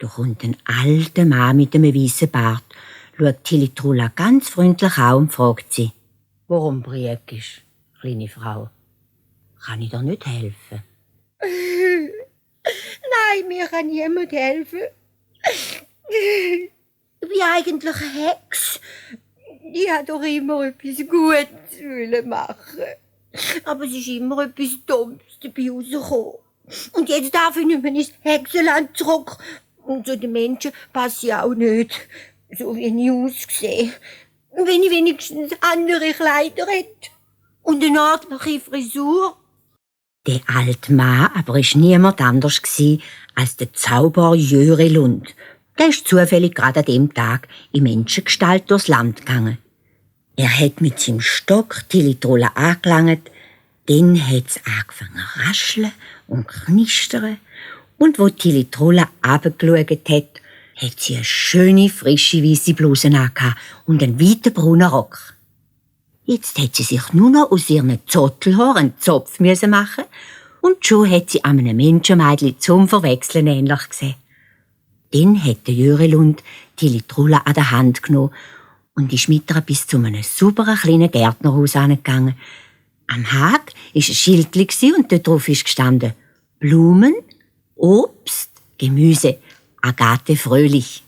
Da kommt ein alter Mann mit einem weißen Bart, schaut Tilly-Trulla ganz freundlich an und fragt sie: «Warum briekst, kleine Frau? Kann ich dir nicht helfen?» Nein, mir kann niemand helfen. Ich bin eigentlich eine Hex. Ich wollte doch immer etwas Gutes machen. Aber es ist immer etwas Dummes dabei rausgekommen. Und jetzt darf ich nicht mehr ins Hexenland zurück. Und zu den Menschen passe ich auch nicht. So wie ich aussehe. Wenn ich wenigstens andere Kleider hätte. Und eine ordentliche Frisur. Der alte Mann aber war niemand anders als der Zauberer Jörilund. Der ist zufällig gerade an dem Tag in Menschengestalt durchs Land gegangen. Er hat mit seinem Stock Tilly-Trulla angelangt, dann hat es angefangen zu rascheln und knistern. Und wo Tilly-Trulla runtergeschaut hat, hat sie eine schöne, frische, weisse Bluse angehabt und einen weiten braunen Rock. Jetzt hat sie sich nur noch aus ihren Zottelhaaren einen Zopf machen und schon hat sie einem Menschenmädchen zum Verwechseln ähnlich gesehen. Dann hat der Jörilund Tilly-Trulla an der Hand genommen und ist mit ihr bis zu einem sauberen kleinen Gärtnerhaus angegangen. Am Hag war ein Schild und dort drauf ist gestanden: Blumen, Obst, Gemüse, Agathe Fröhlich.